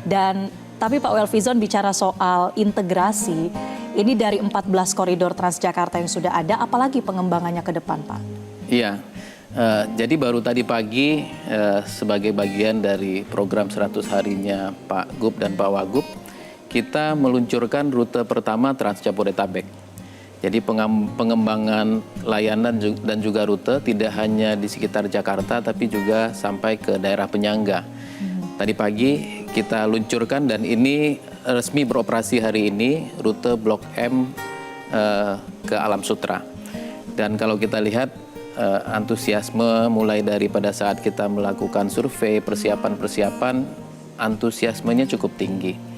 Dan tapi Pak Welfizon bicara soal integrasi, ini dari 14 koridor Transjakarta yang sudah ada, apalagi pengembangannya ke depan, Pak? Iya, jadi baru tadi pagi sebagai bagian dari program 100 harinya Pak Gub dan Pak Wagub, kita meluncurkan rute pertama Trans Jabodetabek. Jadi pengembangan layanan dan juga rute tidak hanya di sekitar Jakarta, tapi juga sampai ke daerah penyangga. Tadi pagi kita luncurkan dan ini resmi beroperasi hari ini rute Blok M ke Alam Sutra. Dan kalau kita lihat antusiasme mulai dari pada saat kita melakukan survei, persiapan-persiapan, antusiasmenya cukup tinggi.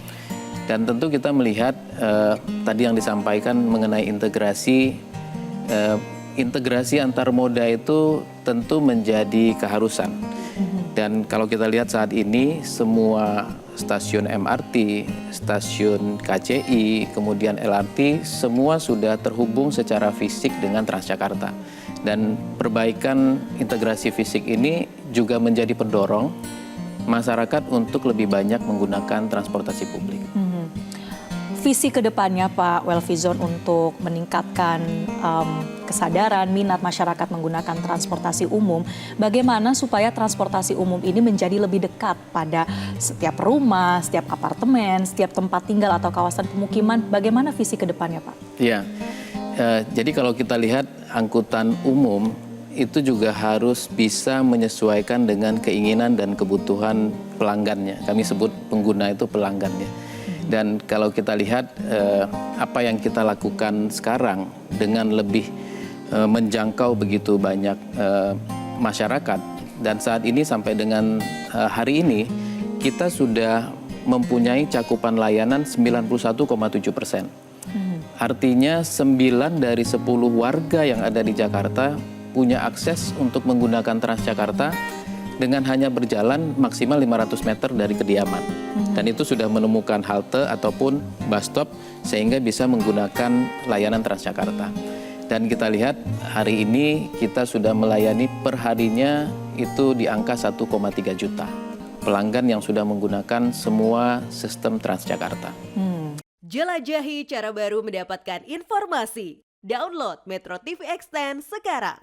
Dan tentu kita melihat tadi yang disampaikan mengenai integrasi antar moda itu tentu menjadi keharusan. Dan kalau kita lihat saat ini semua stasiun MRT, stasiun KCI, kemudian LRT semua sudah terhubung secara fisik dengan Transjakarta. Dan perbaikan integrasi fisik ini juga menjadi pendorong masyarakat untuk lebih banyak menggunakan transportasi publik. Visi kedepannya Pak Welfizon untuk meningkatkan kesadaran minat masyarakat menggunakan transportasi umum, bagaimana supaya transportasi umum ini menjadi lebih dekat pada setiap rumah, setiap apartemen, setiap tempat tinggal atau kawasan pemukiman, bagaimana visi kedepannya Pak? Iya, jadi kalau kita lihat angkutan umum itu juga harus bisa menyesuaikan dengan keinginan dan kebutuhan pelanggannya. Kami sebut pengguna itu pelanggannya. Dan kalau kita lihat apa yang kita lakukan sekarang dengan lebih menjangkau begitu banyak masyarakat. Dan saat ini sampai dengan hari ini kita sudah mempunyai cakupan layanan 91,7%. Artinya 9 dari 10 warga yang ada di Jakarta punya akses untuk menggunakan Transjakarta dengan hanya berjalan maksimal 500 meter dari kediaman. Dan itu sudah menemukan halte ataupun bus stop sehingga bisa menggunakan layanan Transjakarta. Dan kita lihat hari ini kita sudah melayani perharinya itu di angka 1,3 juta pelanggan yang sudah menggunakan semua sistem Transjakarta. Jelajahi cara baru mendapatkan informasi. Download Metro TV Extend sekarang.